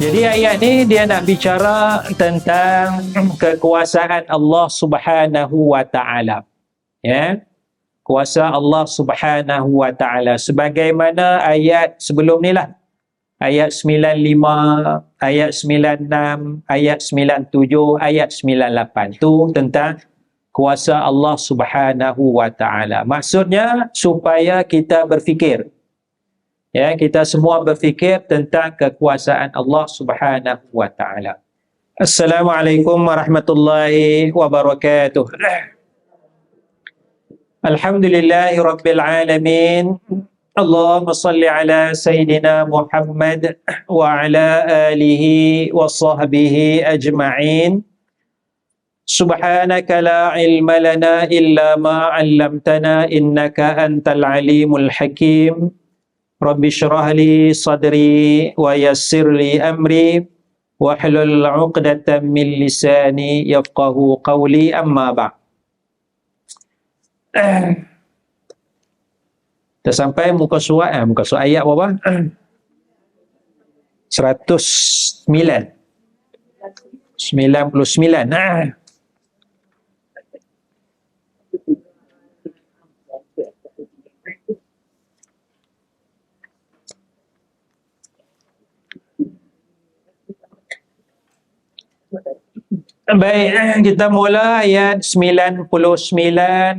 Jadi ayat ni dia nak bicara tentang kekuasaan Allah Subhanahu wa taala. Ya. Kuasa Allah Subhanahu wa taala sebagaimana ayat sebelum ni lah. Ayat 95, ayat 96, ayat 97, ayat 98. Tu tentang kuasa Allah Subhanahu wa taala. Maksudnya supaya kita berfikir. Ya, kita semua berfikir tentang kekuasaan Allah Subhanahu wa taala. Assalamualaikum warahmatullahi wabarakatuh. Alhamdulillahirabbil alamin. Allahumma salli ala sayyidina Muhammad wa ala alihi wa sahbihi ajma'in. Subhanaka la ilma lana illa ma 'allamtana innaka antal alimul hakim. Rabbi syrah li sadri wa yassir li amri wahlul 'uqdatam min lisani yafqahu qawli amma ba'd. Dah sampai muka surat ayat berapa? 109. 99. Baik, kita mula ayat 99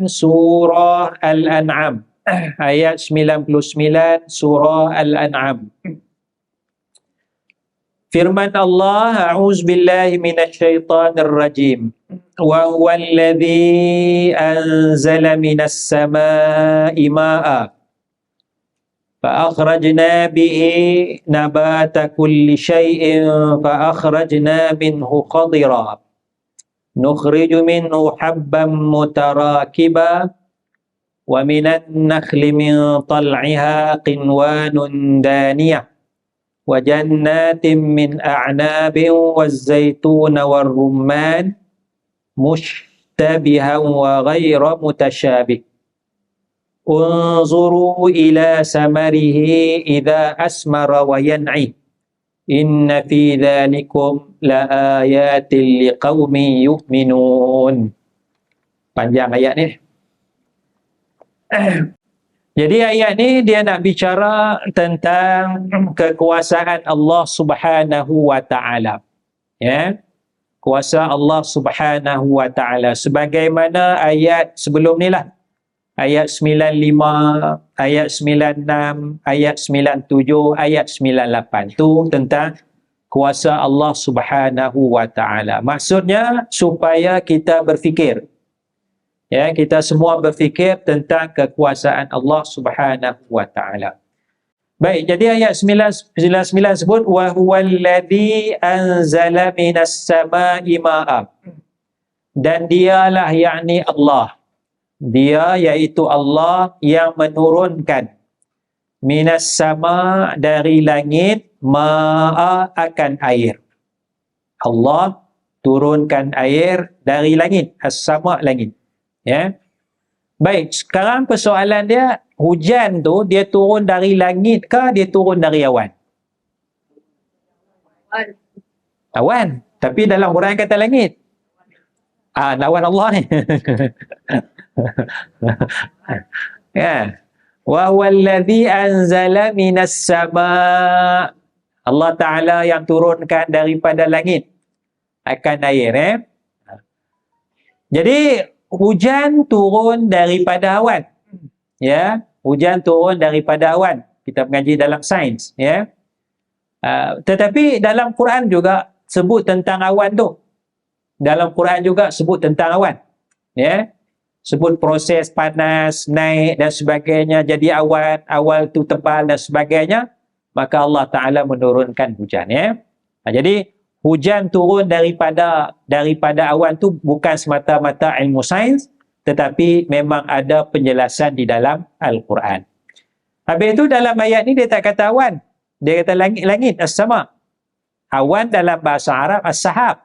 surah Al-An'am. Ayat 99 surah Al-An'am. Firman Allah, a'udzubillahi minasyaitonir rajim. Wa huwallazi anzala minas samaa'i maa'a فأخرجنا به نبات كل شيء فأخرجنا منه خضرا نخرج منه حبا متراكبا ومن النخل من طلعها قنوان دانية وجنات من أعناب والزيتون والرمان مشتبها وغير متشابه انظروا إلى ثمره إذا أثمر وينعي إن في ذلكم لآيات لقوم يؤمنون. Panjang ayat ni. Jadi ayat ni dia nak bicara tentang kekuasaan Allah Subhanahu wa taala. Ya. Kuasa Allah Subhanahu wa taala sebagaimana ayat sebelum ni lah. Ayat 95, ayat 96, ayat 97, ayat 98. Itu tentang kuasa Allah Subhanahu wa taala. Maksudnya supaya kita berfikir. Ya, kita semua berfikir tentang kekuasaan Allah Subhanahu wa taala. Baik, jadi ayat 99 sebut wa huwallazi anzala minas samaa'i maa'a. Dan dialah yakni Allah. Dia iaitu Allah yang menurunkan minas sama dari langit ma'a akan air. Allah turunkan air dari langit, as-sama langit. Ya. Baik, sekarang persoalan dia, hujan tu dia turun dari langit ke dia turun dari awan? Awan. Tapi dalam Quran kata langit. Lawan Allah ni. Ya. Wa huwallazi anzala minas sama'. Allah Taala yang turunkan daripada langit akan air. Jadi hujan turun daripada awan. Ya, hujan turun daripada awan. Kita mengaji dalam sains, ya. Tetapi dalam Quran juga sebut tentang awan tu. Dalam Quran juga sebut tentang awan. Ya. Sebut proses panas, naik dan sebagainya, jadi awan, awal tu tebal dan sebagainya, maka Allah Ta'ala menurunkan hujan. Ya. Jadi hujan turun daripada awan tu bukan semata-mata ilmu sains, tetapi memang ada penjelasan di dalam Al-Quran. Habis itu dalam ayat ni dia tak kata awan, dia kata langit, as-sama. Awan dalam bahasa Arab as-sahab.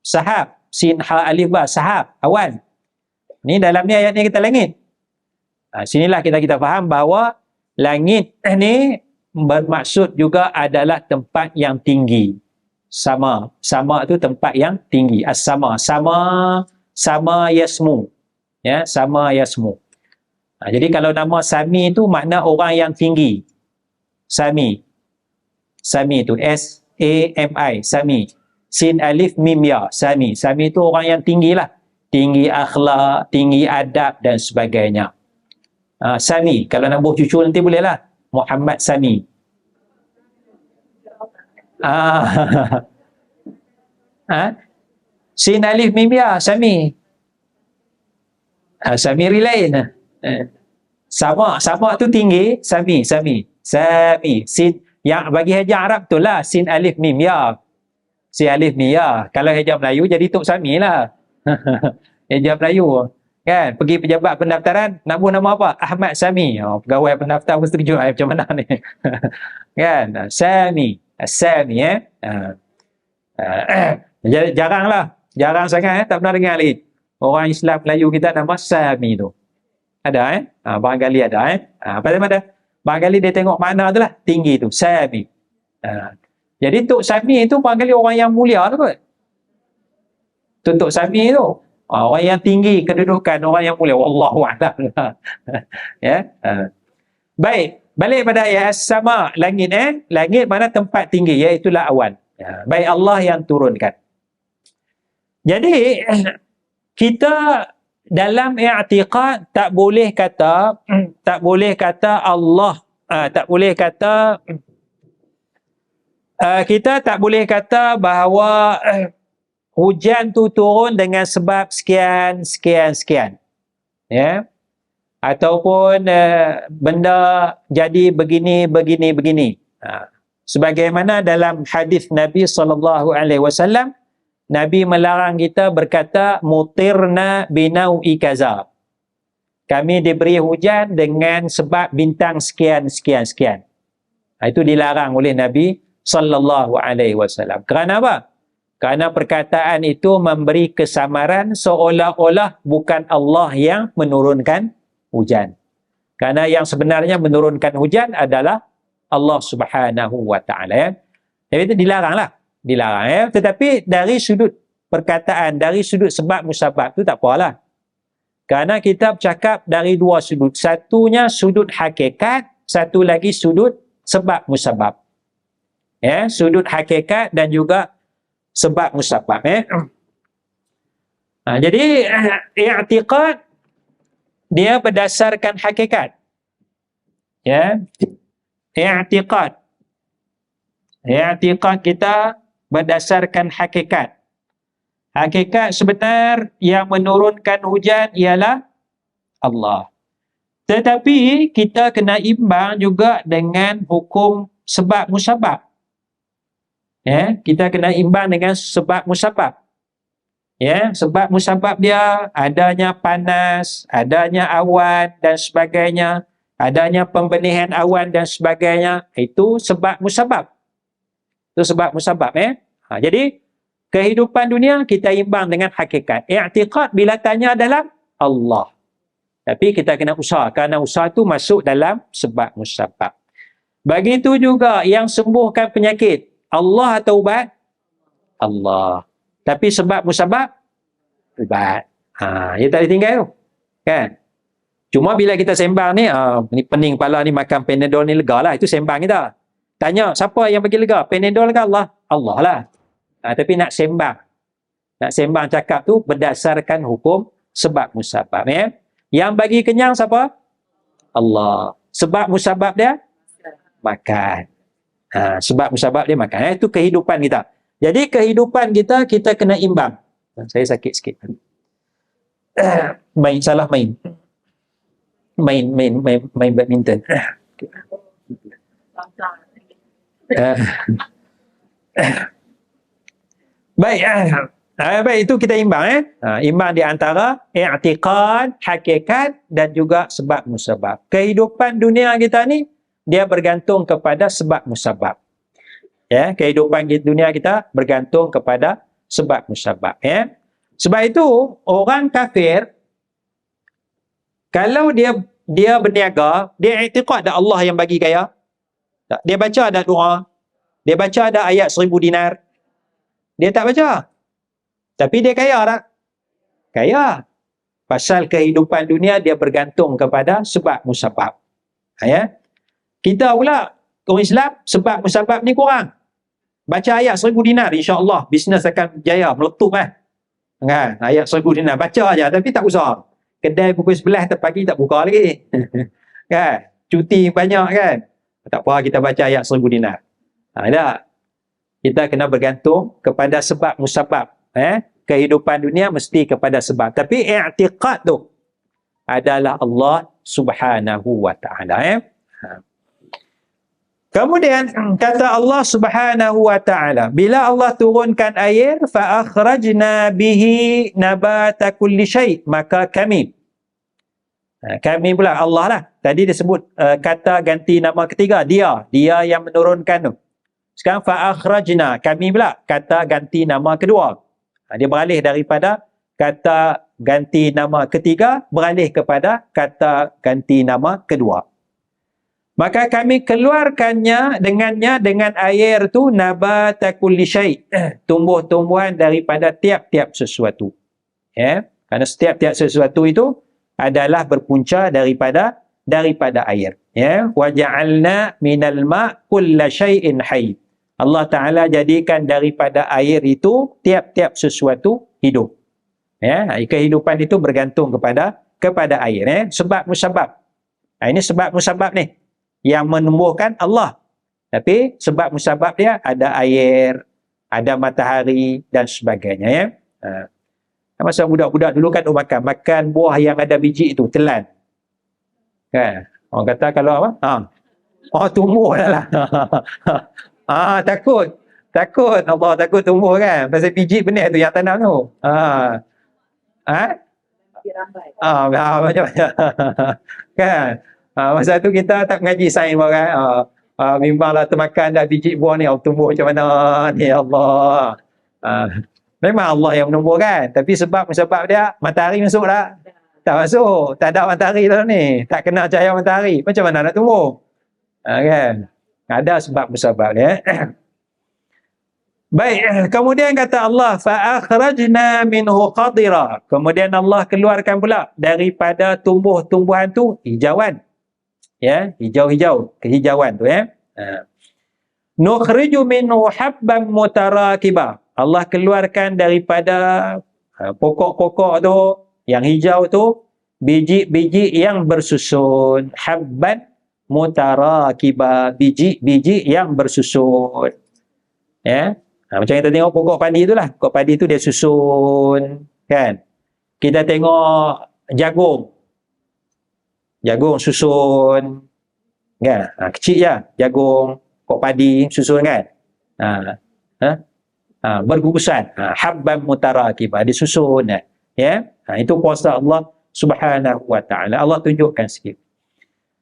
Sahab, sin ha alif ba, sahab, awan. Ni dalam ni ayat ni kita langit. Sinilah kita faham bahawa langit ni bermaksud juga adalah tempat yang tinggi. Sama tu tempat yang tinggi. As-sama, sama yasmu. Ya, sama yasmu. Jadi kalau nama Sami tu makna orang yang tinggi. Sami tu S-A-M-I, Sami. Sin alif mim ya, Sami. Sami tu orang yang tinggi lah. Tinggi akhlak, tinggi adab dan sebagainya. Sami, kalau nak buat cucu nanti boleh lah. Muhammad Sami. Sin alif mim ya, Sami. Samiri lain. Sama tu tinggi, Sami. Sin yang bagi hijab Arab tu lah sin alif mim ya. Sin alif mim ya. Kalau hijab Melayu jadi Tok Sami lah. Hijab Melayu. Kan, pergi pejabat pendaftaran, nak buat nama apa? Ahmad Sami. Pegawai pendaftar mesti terkejut macam mana ni. Kan, Sami jarang sangat tak pernah dengar lagi orang Islam Melayu kita nama Sami tu. Ada barangkali ada pada barangkali dia tengok makna tu lah, tinggi tu, Sami. Jadi Tok Sami tu barangkali orang yang mulia tu kot. Tok Sami tu orang yang tinggi kedudukan, orang yang mulia. Wallahu a'lam. Ya. Baik, balik pada ayat as-sama, langit langit mana tempat tinggi, iaitulah awan. Baik, Allah yang turunkan. Jadi kita dalam i'tiqad tak boleh kata Allah, kita tak boleh kata bahawa hujan tu turun dengan sebab sekian. Ya. Ataupun benda jadi begini. Sebagaimana dalam hadis Nabi SAW, Nabi melarang kita berkata mutirna binau'i kaza. Kami diberi hujan dengan sebab bintang sekian. Itu dilarang oleh Nabi SAW. Kerana apa? Kerana perkataan itu memberi kesamaran seolah-olah bukan Allah yang menurunkan hujan. Kerana yang sebenarnya menurunkan hujan adalah Allah Subhanahu wa taala. Jadi itu dilarang. Tetapi dari sudut perkataan, dari sudut sebab musabab tu tak apalah. Kerana kita bercakap dari dua sudut. Satunya sudut hakikat, satu lagi sudut sebab musabab. Ya, sudut hakikat dan juga sebab musabab. Jadi i'tiqad dia berdasarkan hakikat. Ya. I'tiqad kita berdasarkan hakikat. Hakikat sebenar yang menurunkan hujan ialah Allah. Tetapi kita kena imbang juga dengan hukum sebab musabab. Ya, kita kena imbang dengan sebab musabab. Ya, sebab musabab dia adanya panas, adanya awan dan sebagainya, adanya pembenihan awan dan sebagainya, itu sebab musabab. Itu sebab musabab. Jadi kehidupan dunia kita imbang dengan hakikat. I'tiqad bila tanya adalah Allah. Tapi kita kena usaha, kerana usaha tu masuk dalam sebab musabab. Begitu juga yang sembuhkan penyakit, Allah atau ubat? Allah. Tapi sebab musabab? Ubat. Ia tak ditinggal tu. Kan? Cuma bila kita sembang ni, ni pening kepala ni, makan Panadol ni lega lah. Itu sembang kita. Tanya, siapa yang bagi lega? Panadol ke Allah? Allah lah. Tapi nak sembang cakap tu berdasarkan hukum sebab musabab. Ya? Yang bagi kenyang siapa? Allah. Sebab musabab dia? Makan. Sebab musabab dia makan. Itu kehidupan kita. Jadi kehidupan kita, kita kena imbang. Saya sakit sikit. Salah main badminton. Baik, itu kita imbang. Imbang di antara i'tiqad, hakikat dan juga sebab musabab. Kehidupan dunia kita ni dia bergantung kepada sebab musabab. Ya, kehidupan dunia kita bergantung kepada sebab musabab. Ya. Sebab itu orang kafir kalau dia berniaga, dia i'tiqad ada Allah yang bagi kaya. Tak. Dia baca ada doa. Dia baca ada ayat 1000 dinar. Dia tak baca. Tapi dia kaya tak? Kaya. Pasal kehidupan dunia dia bergantung kepada sebab musabab. Ya. Kita pula, orang Islam, sebab musabab ni kurang. Baca ayat 1000 dinar, insya-Allah bisnes akan jaya, meletup kan. Ayat 1000 dinar, baca aja tapi tak usah. Kedai pukul 11 pagi tak buka lagi. Kan? Cuti banyak kan? Tak apa, kita baca ayat 1000 dinar. Tak. Kita kena bergantung kepada sebab musabab. Kehidupan dunia mesti kepada sebab. Tapi i'tiqad tu adalah Allah Subhanahu wa ta'ala. Kemudian kata Allah Subhanahu wa ta'ala, bila Allah turunkan air, fa akhrajna bihi nabata kulli syai', maka kami pula Allah lah. Tadi disebut kata ganti nama ketiga, dia yang menurunkan tu. Sekarang fa akhrajna, kami pula kata ganti nama kedua. Dia beralih daripada kata ganti nama ketiga, beralih kepada kata ganti nama kedua. Maka kami keluarkannya dengan air tu nabata kulli syai', tumbuh-tumbuhan daripada tiap-tiap sesuatu. Kerana setiap-tiap sesuatu itu adalah berpunca daripada air. Wa ja'alna minal ma' kulla syai'in hayy. Allah Ta'ala jadikan daripada air itu tiap-tiap sesuatu hidup. Kehidupan itu bergantung kepada air. Sebab musabab. Ini sebab musabab ni yang menumbuhkan Allah. Tapi sebab musabab dia ada air, ada matahari dan sebagainya. Masa budak-budak dulu kan makan buah yang ada biji itu, telan. Kan? Orang kata kalau apa? Tumbuh lah. Takut Allah, takut tumbuh kan, pasal biji benih tu yang tanam tu. Macam kan. Masa tu kita tak mengaji sains kan. Memanglah termakan dah biji buah ni, tumbuh macam mana ni Allah. Memang Allah yang menumbuh kan, tapi sebab dia matahari masuk tak? Tak masuk, tak ada matahari dalam ni, tak kena cahaya matahari, macam mana nak tumbuh? Kan? Ada sebab musabab dia. Baik, kemudian kata Allah fa akhrajna minhu qadira. Kemudian Allah keluarkan pula daripada tumbuh-tumbuhan tu hijauan. Hijau-hijau, kehijauan tu Nukhriju minhu habban mutarakiba. Allah keluarkan daripada pokok-pokok tu yang hijau tu biji-biji yang bersusun. Habban mutarakiba, biji-biji yang bersusun. Macam kita tengok pokok padi itulah. Pokok padi itu dia susun, kan? Kita tengok jagung susun, kan? Kecil je jagung, pokok padi susun kan? Bergugusan. Habban mutarakiba, disusun. Itu kuasa Allah Subhanahu wa ta'ala. Allah tunjukkan sikit.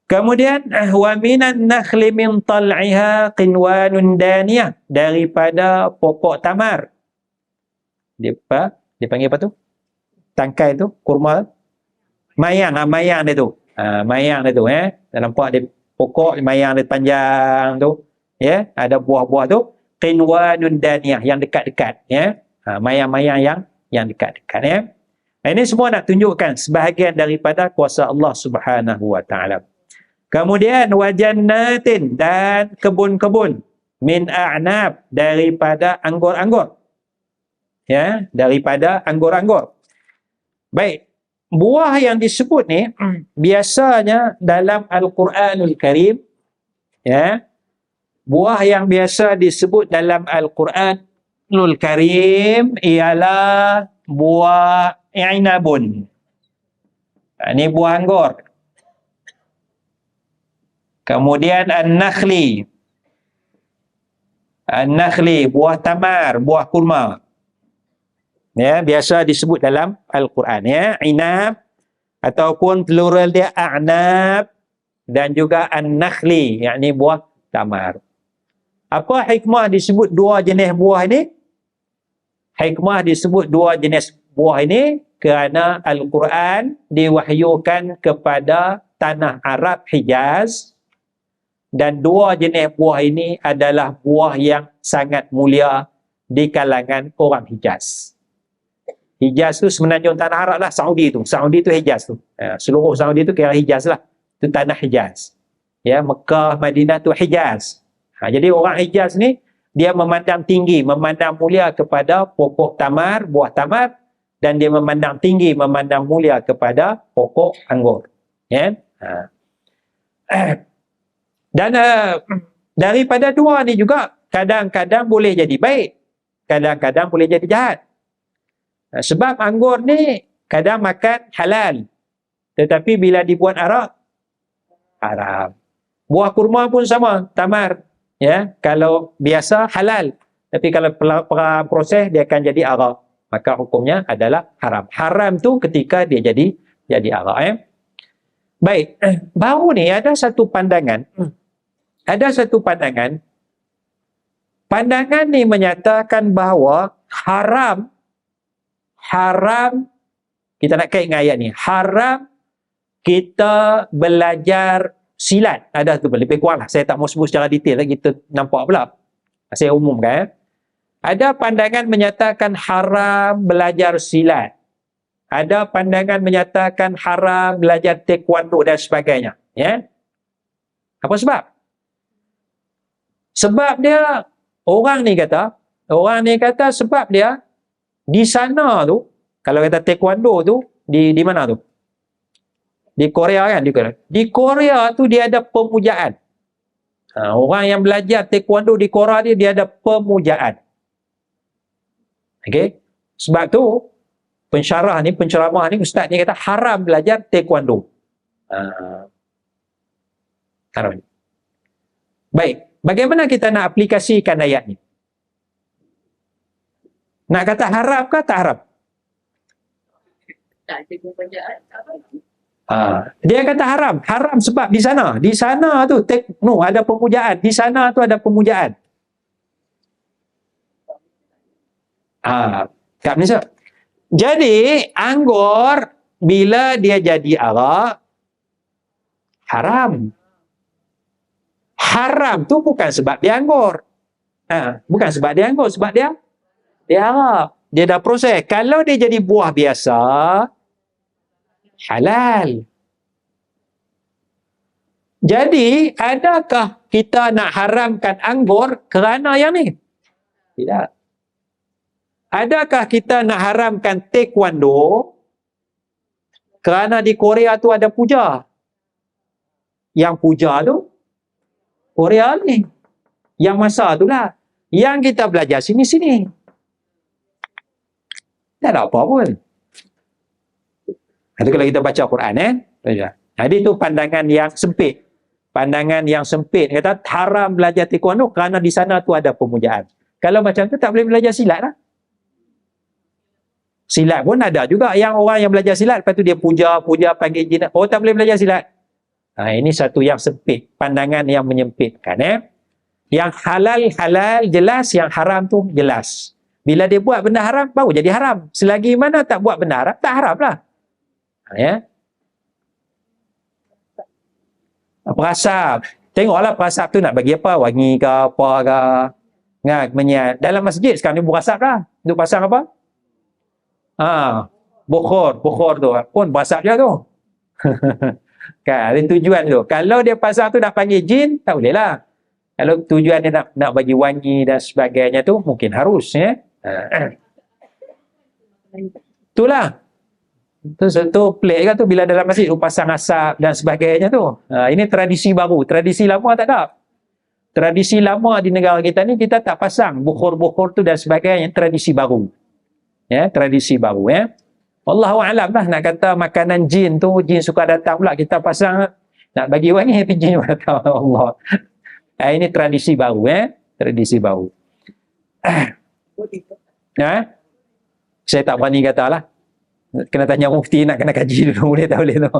Kemudian wa minan nakhli min tal'iha qinwanun daniyah, daripada pokok tamar. Dia panggil apa tu? Tangkai tu, kurma. Mayang dia tu. Mayang dia tu Dah nampak dia pokok mayang dia panjang tu. Ada buah-buah tu qinwanun daniyah, yang dekat-dekat mayang-mayang yang dekat-dekat Ini semua nak tunjukkan sebahagian daripada kuasa Allah Subhanahu wa ta'ala. Kemudian wajannatin, dan kebun-kebun, min a'nab, daripada anggur-anggur. Daripada anggur-anggur. Baik, buah yang disebut ni biasanya dalam Al-Quranul Karim, buah yang biasa disebut dalam Al-Quranul Karim ialah buah i'nabun. Ini buah anggur. Kemudian an-nakhli, buah tamar, buah kurma. Biasa disebut dalam Al-Quran. Inab, ataupun plural dia a'nab, dan juga an-nakhli, yakni buah tamar. Apa hikmah disebut dua jenis buah ini? Hikmah disebut dua jenis buah ini kerana Al-Quran diwahyukan kepada tanah Arab Hijaz, Dan dua jenis buah ini adalah buah yang sangat mulia di kalangan orang Hijaz. Hijaz tu semenanjung tanah Arab lah, Saudi tu. Saudi tu Hijaz tu. Seluruh Saudi tu kira Hijaz lah. Itu tanah Hijaz. Ya, Mekah, Madinah tu Hijaz. Jadi orang Hijaz ni, dia memandang tinggi, memandang mulia kepada pokok tamar, buah tamar, dan dia memandang tinggi, memandang mulia kepada pokok anggur. Ya. Dan daripada dua ni juga kadang-kadang boleh jadi baik, kadang-kadang boleh jadi jahat. Sebab anggur ni kadang makan halal, tetapi bila dibuat arak, haram. Buah kurma pun sama, tamar. Ya, kalau biasa halal, tapi kalau proses dia akan jadi arak, maka hukumnya adalah haram. Haram tu ketika dia jadi arak. Ya. Baik, baru ni ada satu pandangan. Ada satu pandangan. Pandangan ni menyatakan bahawa haram, kita nak kait dengan ayat ni, haram kita belajar silat. Ada tu lebih kurang lah. Saya tak mau sebut secara detail, kita nampak pula. Saya umumkan. Ada pandangan menyatakan haram belajar silat. Ada pandangan menyatakan haram belajar taekwondo dan sebagainya. Ya? Apa sebab? Sebab dia, orang ni kata sebab dia di sana tu, kalau kata taekwondo tu, di mana tu? Di Korea kan? Di Korea tu dia ada pemujaan. Orang yang belajar taekwondo di Korea dia ada pemujaan. Okey? Sebab tu, penceramah ni, ustaz ni kata haram belajar taekwondo. Haram. Baik. Bagaimana kita nak aplikasikan ayat ni? Nak kata haram ke tak haram? Dia kata haram. Haram sebab di sana. Di sana tu, ada pemujaan. Di sana tu ada pemujaan. Kat Malaysia. Jadi, anggur, bila dia jadi arak, haram. Haram tu bukan sebab dia anggur. Bukan sebab dia anggur, sebab dia arak. Dia dah proses. Kalau dia jadi buah biasa, halal. Jadi, adakah kita nak haramkan anggur kerana yang ni? Tidak. Adakah kita nak haramkan taekwondo kerana di Korea tu ada puja? Yang puja tu Korea ni. Yang masa tu lah. Yang kita belajar sini-sini. Tak ada apa pun. Itu kalau kita baca Quran, Jadi itu pandangan yang sempit. Pandangan yang sempit. Kata haram belajar taekwondo kerana di sana tu ada pemujaan. Kalau macam tu tak boleh belajar silat lah. Silat pun ada juga yang orang yang belajar silat, lepas tu dia puja panggil jin. Oh, tak boleh belajar silat. Ini satu yang sempit. Pandangan yang menyempitkan. Yang halal jelas, yang haram tu jelas. Bila dia buat benda haram, baru jadi haram. Selagi mana tak buat benda haram, tak haram lah. Perasap. Tengoklah perasap tu nak bagi apa? Wangi ke apa ke? Menyat. Dalam masjid sekarang ni berasap lah. Untuk pasang apa? Bukhor tu pun berasap je tu. Kan, ada tujuan tu. Kalau dia pasang tu nak panggil jin, tak boleh lah. Kalau tujuan dia nak bagi wangi dan sebagainya tu, mungkin harus. Itulah. Tu pelik kan tu bila dalam masjid tu pasang asap dan sebagainya tu. Ini tradisi baru. Tradisi lama tak ada. Tradisi lama di negara kita ni, kita tak pasang bukhor-bukhor tu dan sebagainya. Tradisi baru. Tradisi baru. Wallahu a'lam lah, nak kata makanan jin tu, jin suka datang pula kita pasang nak bagi wangi, tapi jin datang. Allah. Ini tradisi baru. Tradisi baru. Saya tak berani kata lah. Kena tanya mufti, nak kena kaji dulu. Boleh tak boleh tu?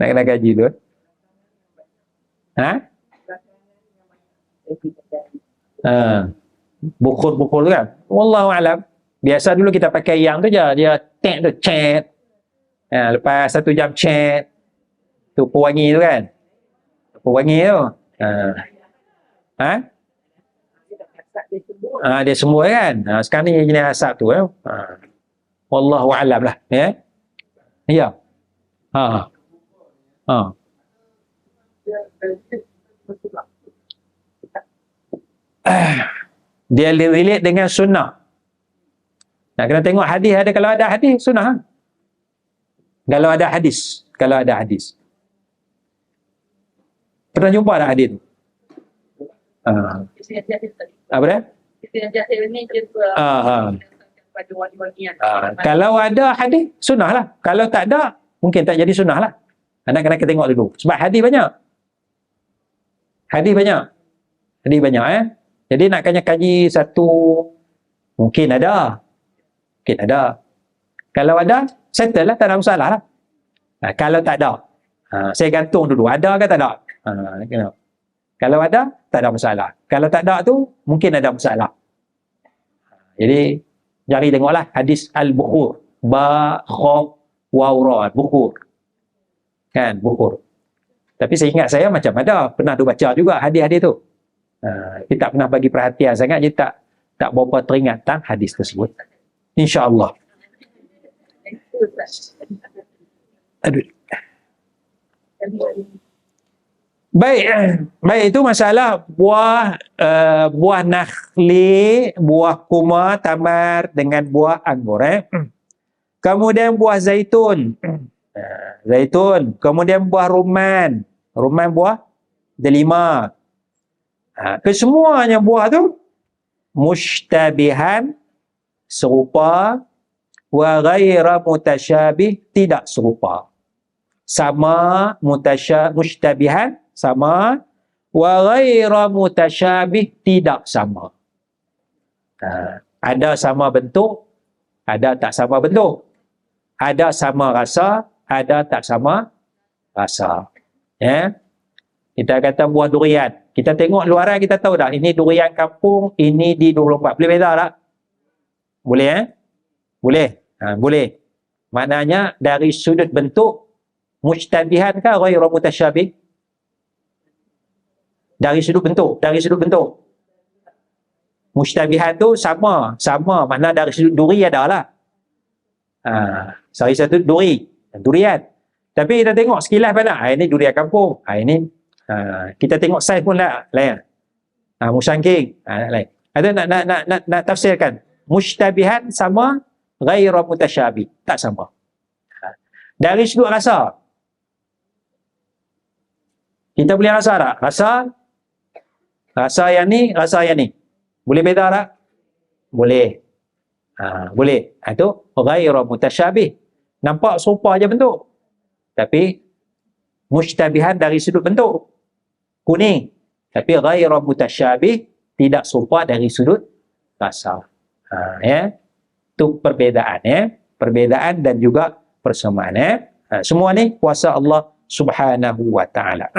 Nak kena kaji dulu. Bukhur-bukhur tu kan? Wallahu a'lam. Biasa dulu kita pakai yang tu je. Dia tek tu, chat. Lepas 1 jam chat. Tu pewangi tu kan? Pewangi tu. Ha? Dia semua kan. Sekarang ni jenis asap tu. Wallahu a'lam lah. Ya. Ya. Ha. Ha. Dia relate dengan sunnah. Nak kena tengok hadis ada, kalau ada hadis sunnah. Kalau ada hadis. Pernah jumpa tak hadis tu? Apa dia? Kalau ada hadis sunnah lah. Kalau tak ada mungkin tak jadi sunnah lah. Anda kena tengok dulu. Sebab hadis banyak. Hadis banyak Jadi nak kaji satu, mungkin ada. Kalau ada, settle lah, tak ada masalah lah. Kalau tak ada, saya gantung dulu, ada ke tak ada? Kalau ada, tak ada masalah. Kalau tak ada tu, mungkin ada masalah. Jadi, jari tengoklah hadis al-bukhur. Ba, kha, waw, ra, bukhur. Kan, bukhur. Tapi saya ingat saya macam ada, pernah baca juga hadis-hadis tu. Kita tak pernah bagi perhatian sangat, je tak berapa teringat tentang hadis tersebut. InsyaAllah. Aduh. Baik, itu masalah buah nakhli, buah kurma, tamar dengan buah anggur. Kemudian buah zaitun. Kemudian buah rumman buah delima. Kesemuanya buah tu mushtabihan, serupa, wa ghaira mutasyabih, tidak serupa. Sama, mushtabihan, sama, wa ghaira mutasyabih, tidak sama. Ada sama bentuk, ada tak sama bentuk. Ada sama rasa, ada tak sama rasa. Ya. Kita kata buah durian. Kita tengok luaran, kita tahu tak? Ini durian kampung, ini di 24. Boleh beza tak? Boleh Boleh. Maknanya dari sudut bentuk, mushtabihan ke ghairu mutasyabih? Dari sudut bentuk. Mushtabihan tu sama. Makna dari sudut duri ada lah. Dari satu durian. Tapi kita tengok sekilas pandang, ini durian kampung. Ini kita tengok saiz pun lain. Musangking, lain. Ada nak tafsirkan. Mushtabihan sama, ghairu mutasyabih, tak sama. Dari sudut rasa, kita boleh rasa tak? Rasa yang ni, boleh beza tak? Boleh. Boleh. Itu ghairu mutasyabih. Nampak serupa je bentuk. Tapi mushtabihan dari sudut bentuk. Kuning. Tapi ghairu mutasyabih, tidak serupa dari sudut rasa. Ya. Itu perbezaan, ya. Perbezaan dan juga persamaan, ya. Semua ni kuasa Allah Subhanahu wa taala.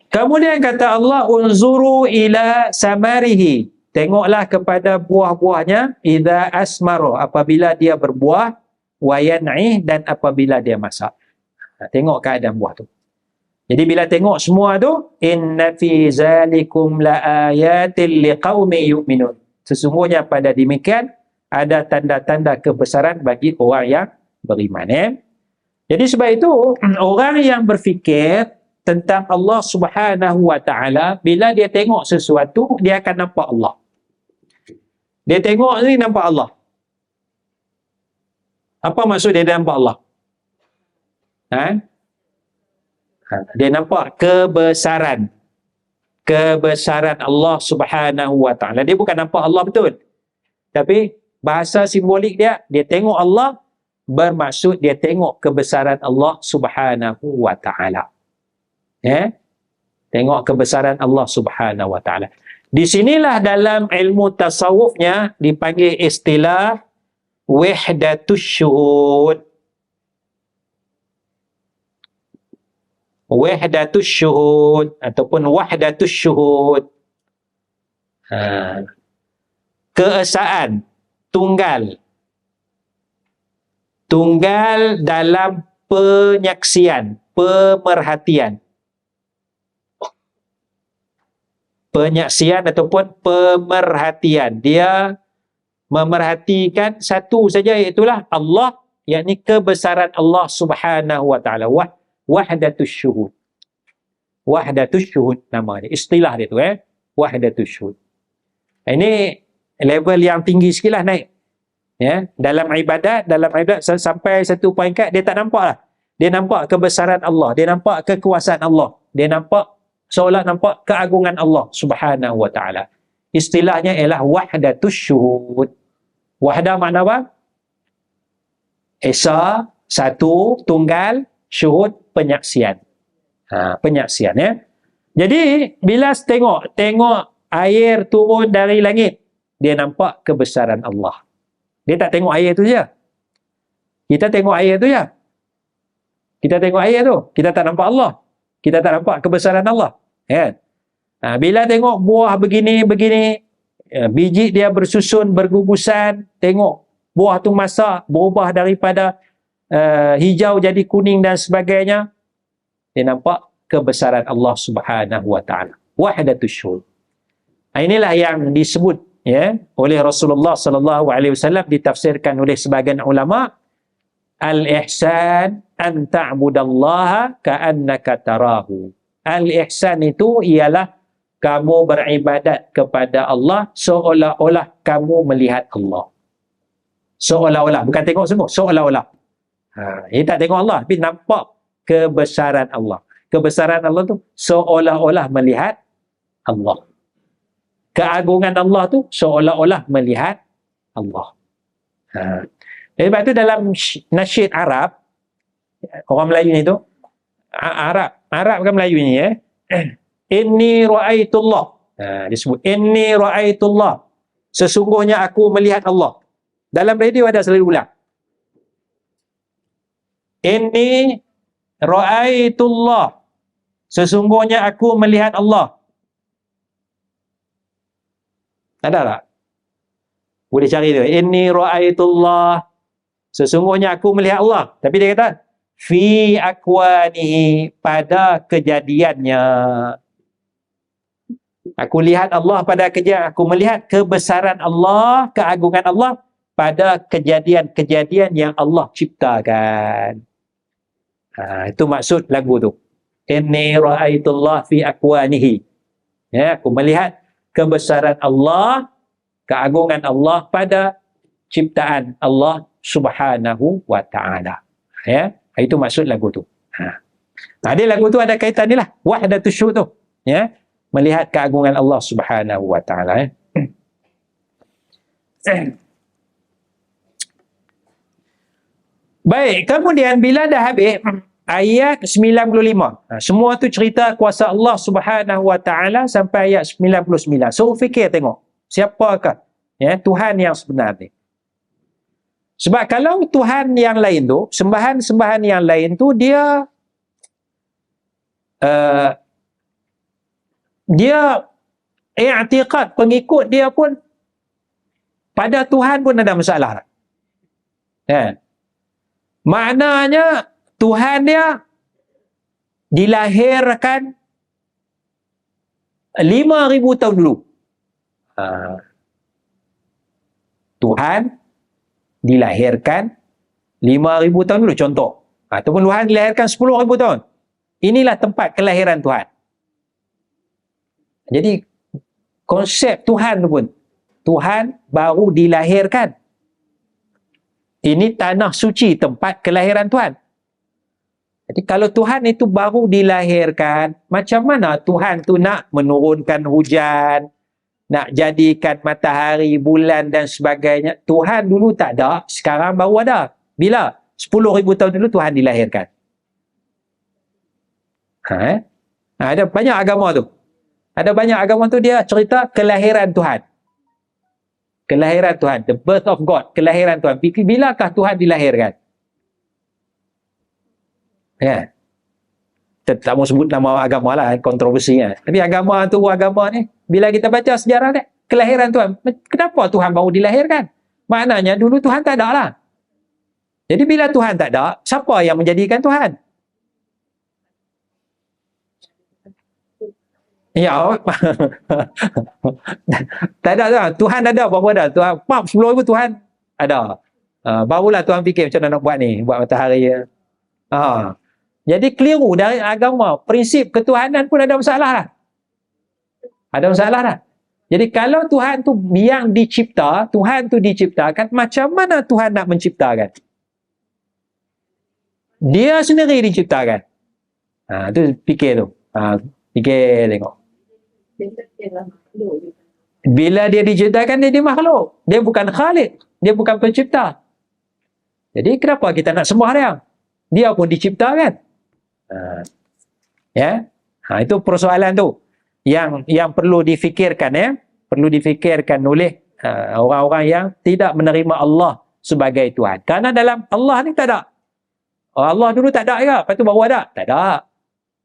Kemudian kata Allah, unzuru ila samarihi. Tengoklah kepada buah-buahnya, idza asmara, apabila dia berbuah, wa yan'ih, dan apabila dia masak. Tengok keadaan buah tu. Jadi bila tengok semua tu, inna fi zalikum laayatil liqaumin yu'minun. Sesungguhnya pada demikian ada tanda-tanda kebesaran bagi orang yang beriman. Jadi sebab itu orang yang berfikir tentang Allah Subhanahu wa taala, bila dia tengok sesuatu, dia akan nampak Allah. Dia tengok ni nampak Allah. Apa maksud dia nampak Allah? Dia nampak kebesaran Allah Subhanahu wa taala. Dia bukan nampak Allah betul. Tapi bahasa simbolik dia tengok Allah, bermaksud dia tengok kebesaran Allah Subhanahu wa taala. Ya. Tengok kebesaran Allah Subhanahu wa taala. Di sinilah dalam ilmu tasawufnya dipanggil istilah wahdatus syuhud. Wahdatus syuhud ataupun wahdatus syuhud. Keesaan, tunggal dalam penyaksian, pemerhatian. Penyaksian ataupun pemerhatian. Dia memerhatikan satu saja, iaitulah Allah, yakni kebesaran Allah Subhanahu wa taala. Wahdatus syuhud. Wahdatus syuhud nama dia. Istilah dia tu Wahdatus syuhud. Ini level yang tinggi sikitlah naik. Ya, dalam ibadat sampai satu peringkat dia tak nampak lah. Dia nampak kebesaran Allah, dia nampak kekuasaan Allah, dia nampak seolah nampak keagungan Allah Subhanahu wa taala. Istilahnya ialah wahdatus syuhud. Wahdah makna apa? Esa, satu, tunggal, syuhud, penyaksian. Penyaksian ya. Jadi bila tengok air turun dari langit, dia nampak kebesaran Allah. Dia tak tengok air tu je. Kita tengok air tu je. Kita tengok air tu, kita tak nampak Allah. Kita tak nampak kebesaran Allah. Ya. Bila tengok buah begini, biji dia bersusun, bergugusan, tengok buah tu masak, berubah daripada hijau jadi kuning dan sebagainya, dia nampak kebesaran Allah Subhanahu wa taala. Wahdatus syuhud. Inilah yang disebut oleh Rasulullah sallallahu alaihi wasallam, ditafsirkan oleh sebahagian ulama, al-ihsan an ta'budallaha ka'annaka tarahu. Al-ihsan itu ialah kamu beribadat kepada Allah seolah-olah kamu melihat Allah. Seolah-olah, bukan tengok semua, seolah-olah. Dia tak tengok Allah, tapi nampak kebesaran Allah. Kebesaran Allah tu seolah-olah melihat Allah. Keagungan Allah tu seolah-olah melihat Allah. Sebab tu dalam nasyid Arab, orang Melayu ni tu, Arab kan Melayu ni Inni ra'aitullah. Disebut inni ra'aitullah. Sesungguhnya aku melihat Allah. Dalam radio ada selalu ulang. Inni ra'aitullah. Sesungguhnya aku melihat Allah. Ada tak? Boleh cari tu. Inni ra'aitullah. Sesungguhnya aku melihat Allah. Tapi dia kata fi akwanihi, pada kejadiannya. Aku lihat Allah pada kejadian, aku melihat kebesaran Allah, keagungan Allah pada kejadian-kejadian yang Allah ciptakan. Itu maksud lagu tu. Inni ra'aitullah fi akwanihi. Ya, aku melihat kebesaran Allah, keagungan Allah pada ciptaan Allah Subhanahu wa taala. Ya, itu maksud lagu tu. Tadi lagu tu ada kaitan ni lah, wahdatus syuhud tu. Ya, melihat keagungan Allah Subhanahu wa taala. Baik, kemudian bila dah habis ayat 95. Semua tu cerita kuasa Allah Subhanahu wa taala sampai ayat 99. So fikir tengok, siapakah Tuhan yang sebenar ni? Sebab kalau Tuhan yang lain tu, sembahan-sembahan yang lain tu, dia i'tiqad pengikut dia pun pada Tuhan pun ada masalah. Maknanya Tuhan dia dilahirkan 5,000 tahun dulu. Tuhan dilahirkan 5,000 tahun dulu, contoh. Ataupun Tuhan dilahirkan 10,000 tahun. Inilah tempat kelahiran Tuhan. Jadi konsep Tuhan tu pun, Tuhan baru dilahirkan. Ini tanah suci, tempat kelahiran Tuhan. Jadi kalau Tuhan itu baru dilahirkan, macam mana Tuhan tu nak menurunkan hujan, nak jadikan matahari, bulan dan sebagainya? Tuhan dulu tak ada, sekarang baru ada. Bila? 10,000 tahun dulu Tuhan dilahirkan. Ada banyak agama tu. Ada banyak agama tu dia cerita kelahiran Tuhan. Kelahiran Tuhan, the birth of God, kelahiran Tuhan. Bilakah Tuhan dilahirkan? Ya. Tak mau sebut nama agama lah, kontroversinya. Tapi agama ni, bila kita baca sejarah ni, kelahiran Tuhan. Kenapa Tuhan baru dilahirkan? Maknanya dulu Tuhan tak ada lah. Jadi bila Tuhan tak ada, siapa yang menjadikan Tuhan? Ya. Tak ada Tuhan. Tuhan ada, baru ada. Tuhan, sebelum itu Tuhan ada. Barulah Tuhan fikir macam mana nak buat ni, buat matahari. Jadi keliru dari agama. Prinsip ketuhanan pun ada masalah lah. Ada masalah lah. Jadi kalau Tuhan tu yang dicipta, Tuhan tu diciptakan, macam mana Tuhan nak menciptakan? Dia sendiri diciptakan. Tu fikir tu. Fikir tengok. Bila dia diciptakan, dia makhluk. Dia bukan Khalik. Dia bukan pencipta. Jadi kenapa kita nak sembah dia? Dia pun diciptakan. Itu persoalan tu. Yang perlu difikirkan, perlu difikirkan oleh orang-orang yang tidak menerima Allah sebagai Tuhan. Karena dalam Allah ni tak ada. Allah dulu tak ada ke? Lepas tu baru ada? Tak ada.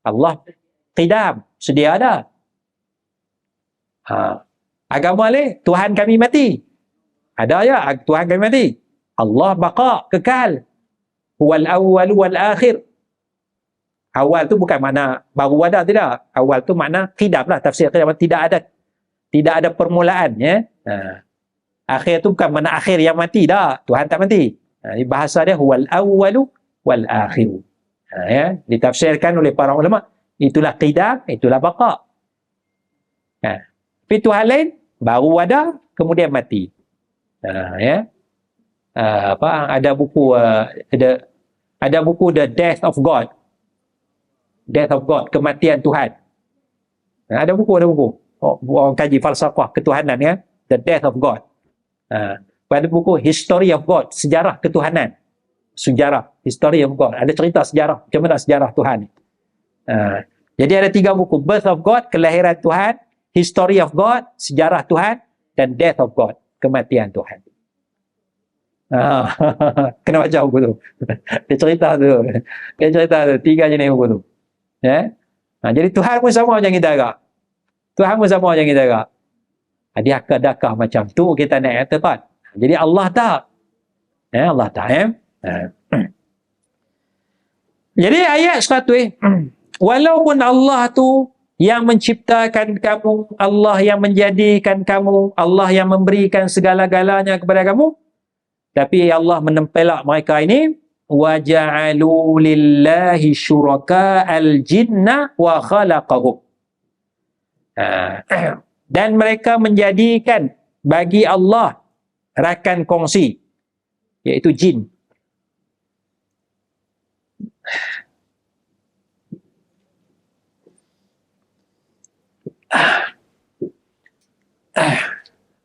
Allah qidam, sedia ada. Agama ni, Tuhan kami mati. Ada ya, Tuhan kami mati. Allah baqa, kekal. Huwal awwal wal akhir. Awal tu bukan makna baru ada, tidak. Awal tu makna qidam lah, tafsir qidam, tidak ada permulaan, Akhir tu bukan makna akhir yang mati dah. Tuhan tak mati. Bahasa dia huwal awwalu wal akhir. Ditafsirkan oleh para ulama, itulah qidam, itulah baqa. Tapi Tuhan lain baru ada, kemudian mati. Ada buku ada buku The Death of God. Death of God, kematian Tuhan. Ada buku. Orang kaji falsafah ketuhanan, The Death of God. Pada buku History of God, sejarah ketuhanan. Sejarah, History of God. Ada cerita sejarah, macam mana sejarah Tuhan. Jadi ada 3 buku, Birth of God, kelahiran Tuhan, History of God, sejarah Tuhan, dan Death of God, kematian Tuhan. Kena baca buku tu. Dia cerita tu. 3 jenis buku tu. Jadi Tuhan pun sama macam kita agak. Tuhan pun sama macam kita agak. Adakah macam tu kita nak katakan? Jadi Allah tak. Allah tak. Jadi ayat 100, walaupun Allah tu yang menciptakan kamu, Allah yang menjadikan kamu, Allah yang memberikan segala-galanya kepada kamu, tapi Allah menempelak mereka ini, wa ja'alu lillahi syuraka al-jinna wa khalaqahum. Dan mereka menjadikan bagi Allah rakan kongsi, iaitu jin.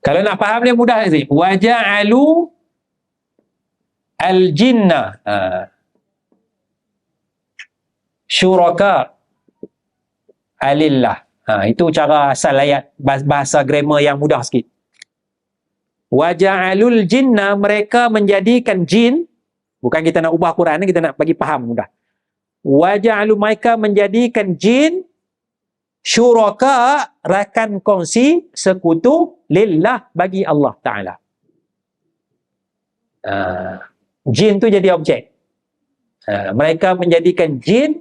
Kalau nak faham dia mudah sih. Wa ja'alu al-jinna syuraka alillah. Itu cara asal ayat, bahasa grammar yang mudah sikit. Wa ja'alul jinna, mereka menjadikan jin. Bukan kita nak ubah Quran ni, kita nak bagi faham mudah. Wa ja'alu, mereka menjadikan jin syuraka, rakan kongsi, sekutu, lillah, bagi Allah Ta'ala. Jin tu jadi objek. Mereka menjadikan jin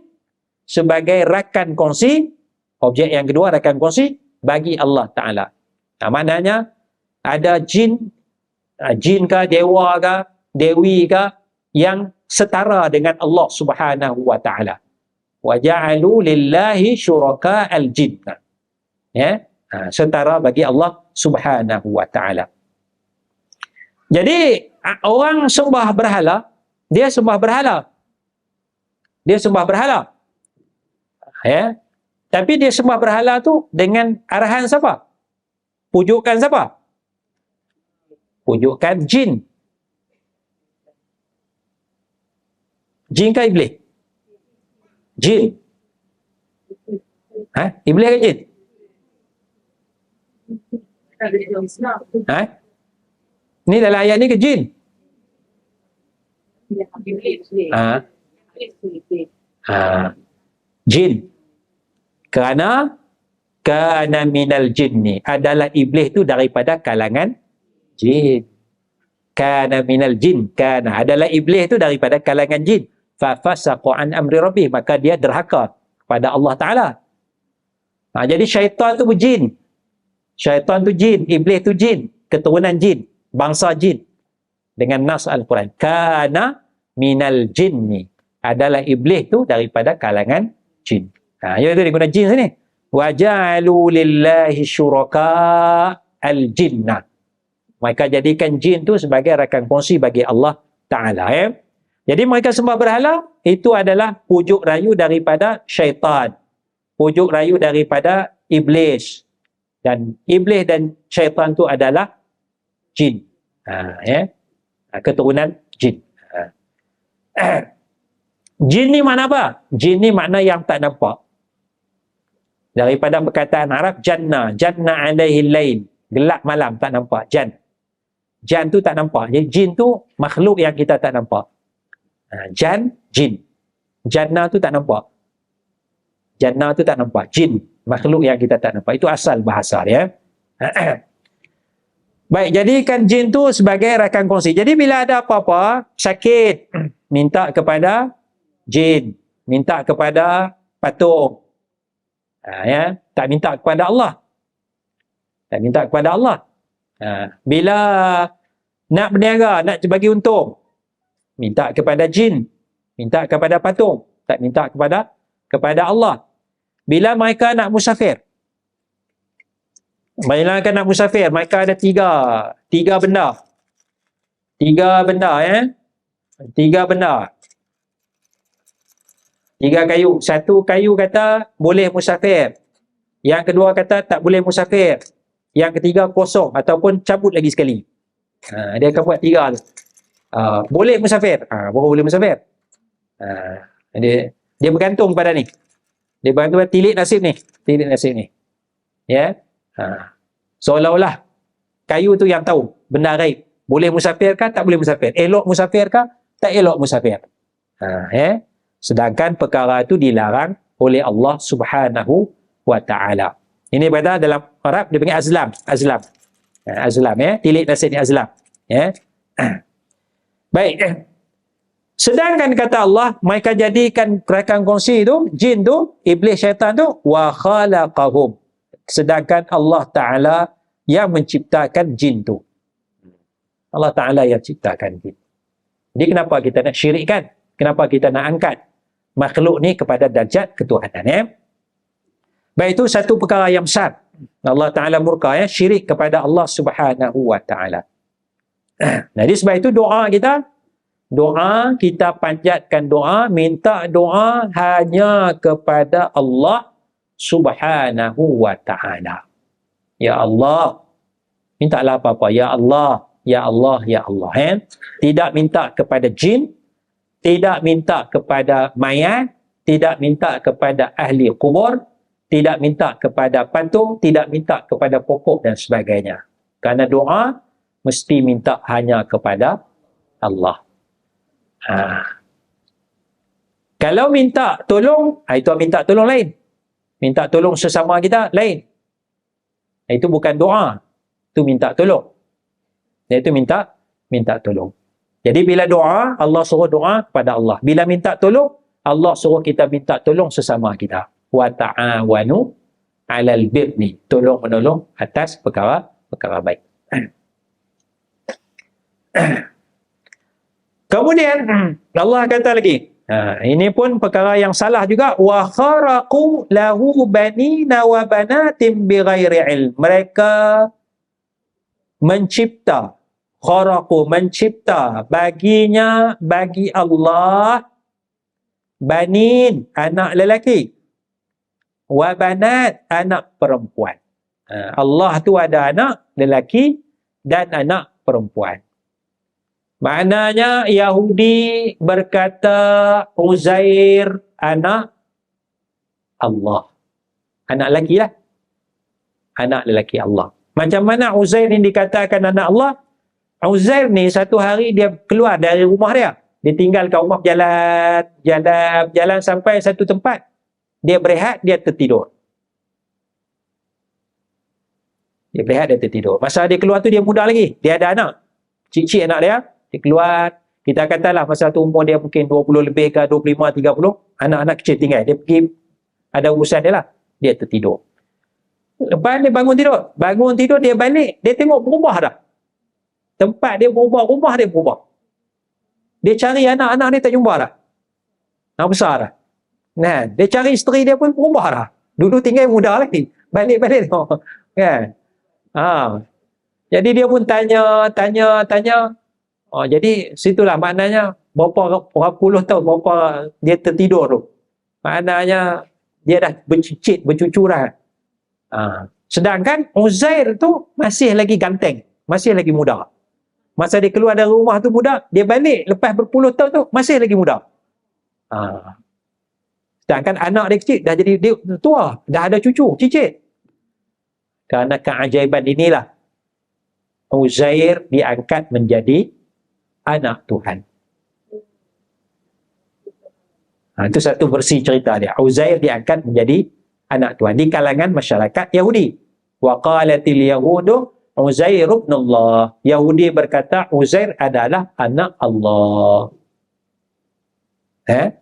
sebagai rakan kongsi. Objek yang kedua, rakan kongsi bagi Allah Ta'ala. Maknanya ada jin ke, dewa ke, dewi ke, yang setara dengan Allah Subhanahu wa Ta'ala. Wa ja'alu lillahi syuraka al-jin. Setara bagi Allah Subhanahu wa Ta'ala. Jadi orang sembah berhala, dia sembah berhala. Dia sembah berhala. Tapi dia sembah berhala tu dengan arahan siapa? Pujukan siapa? Pujukan jin. Jin ke iblis? Jin. Iblis ke jin? Ni dalam ayat ni ke jin? Jin. Kerana kana minal jinni, adalah iblis tu daripada kalangan jin. kana minal jin, kana adalah iblis tu daripada kalangan jin, fa fasaqa an amri rabbih, maka dia derhaka kepada Allah Taala. Jadi syaitan tu jin. Syaitan tu jin, iblis tu jin, keturunan jin, bangsa jin. Dengan nas Al-Quran, kana minal jinni, adalah iblis tu daripada kalangan jin. Ya itu dia guna jin sini. Wa ja'alu lillahi syuraka al-jinna. Mereka jadikan jin tu sebagai rakan kongsi bagi Allah Ta'ala. Jadi mereka sembah berhala, itu adalah pujuk rayu daripada syaitan. Pujuk rayu daripada iblis. Dan iblis dan syaitan tu adalah jin. Keturunan jin. Jin ni makna apa? Jin ni makna yang tak nampak. Daripada perkataan Arab, janna. Janna alaihi lail. Gelap malam, tak nampak. Jan. Jan tu tak nampak. Jadi jin tu makhluk yang kita tak nampak. Jan, jin. Janna tu tak nampak. Janna tu tak nampak. Jin, makhluk yang kita tak nampak. Itu asal bahasa dia. Baik, jadikan jin tu sebagai rakan kongsi. Jadi bila ada apa-apa, sakit, minta kepada jin. Minta kepada patung. Tak minta kepada Allah. Tak minta kepada Allah. Bila nak berniaga, nak bagi untung, minta kepada jin, minta kepada patung, tak minta kepada Allah. Bila mereka nak musafir, mereka ada tiga benda. Tiga kayu. Satu kayu kata boleh musafir. Yang kedua kata tak boleh musafir. Yang ketiga kosong ataupun cabut lagi sekali. Dia akan buat tiga tu. Boleh musafir. Baru boleh musafir. Dia bergantung pada ni. Dia bergantung pada tilik nasib ni. Ya. Seolah-olah kayu tu yang tahu benda gaib. Boleh musafir kah? Tak boleh musafir. Elok musafir kah? Tak elok musafir. Sedangkan perkara itu dilarang oleh Allah Subhanahu wa Ta'ala. Ini berada dalam Arab dia panggil azlam. Azlam ya, tilik nasib ni azlam. Ya. Baik. Sedangkan kata Allah, mereka jadikan rakan kongsi itu, jin tu, iblis syaitan tu, wa khalaqahum. Sedangkan Allah Ta'ala yang menciptakan jin tu. Allah Ta'ala yang ciptakan jin. Jadi kenapa kita nak syirikkan? Kenapa kita nak angkat makhluk ni kepada darjat ketuhanan ya? Baik, itu satu perkara yang besar. Allah Ta'ala murka ya, syirik kepada Allah Subhanahu wa Ta'ala. Jadi sebab itu doa kita panjatkan doa, minta doa hanya kepada Allah Subhanahu wa Ta'ala. Ya Allah, mintalah apa-apa. Ya Allah, ya Allah, ya Allah. Tidak minta kepada jin, tidak minta kepada mayat, tidak minta kepada ahli kubur, tidak minta kepada patung, tidak minta kepada pokok dan sebagainya. Karena doa mesti minta hanya kepada Allah. Kalau minta tolong, itu minta tolong lain. Minta tolong sesama kita lain. Itu bukan doa. Itu minta tolong. Itu minta tolong. Jadi bila doa, Allah suruh doa kepada Allah. Bila minta tolong, Allah suruh kita minta tolong sesama kita. Wa ta'awanu 'alal birri, tolong menolong atas perkara baik. Kemudian Allah kata lagi, ini pun perkara yang salah juga, wa kharaqu lahu banina wa banatin bighairi ilm. Mereka mencipta baginya, bagi Allah, banin, anak lelaki, wa banat, anak perempuan. Allah tu ada anak lelaki dan anak perempuan. Maknanya Yahudi berkata Uzair anak Allah. Anak lelaki lah. Anak lelaki Allah. Macam mana Uzair ini dikatakan anak Allah? Uzair ni satu hari dia keluar dari rumah dia. Dia tinggalkan rumah, jalan sampai satu tempat. Dia berehat, dia tertidur. Masa dia keluar tu dia muda lagi. Dia ada anak. Cik-cik anak dia keluar. Kita katalah masa tu umur dia mungkin 20 lebih ke 25, 30. Anak-anak kecil tinggal. Dia pergi, ada urusan dia lah. Dia tertidur. Lepas dia bangun tidur. Bangun tidur, dia balik. Dia tengok berubah dah. Tempat dia berubah, rumah dia berubah. Dia cari anak-anak dia tak jumpa dah. Nak besar dah. Nah, dia cari isteri dia pun berubah dah. Dulu tinggal muda lagi. Balik-balik tengok. Kan? Jadi dia pun tanya. Jadi situlah maknanya berapa puluh tahun berapa dia tertidur tu. Maknanya dia dah bercicit, bercucu dah. Sedangkan Uzair tu masih lagi ganteng, masih lagi muda. Masa dia keluar dari rumah tu muda, dia balik lepas berpuluh tahun tu masih lagi muda. Sedangkan anak dia kecil dah jadi dia tua, dah ada cucu, cicit. Kerana keajaiban inilah Uzair diangkat menjadi anak Tuhan. Itu satu versi cerita dia. Uzair diangkat menjadi anak Tuhan di kalangan masyarakat Yahudi. Wa qalatil yahudu Uzair ibn Allah. Yahudi berkata Uzair adalah anak Allah.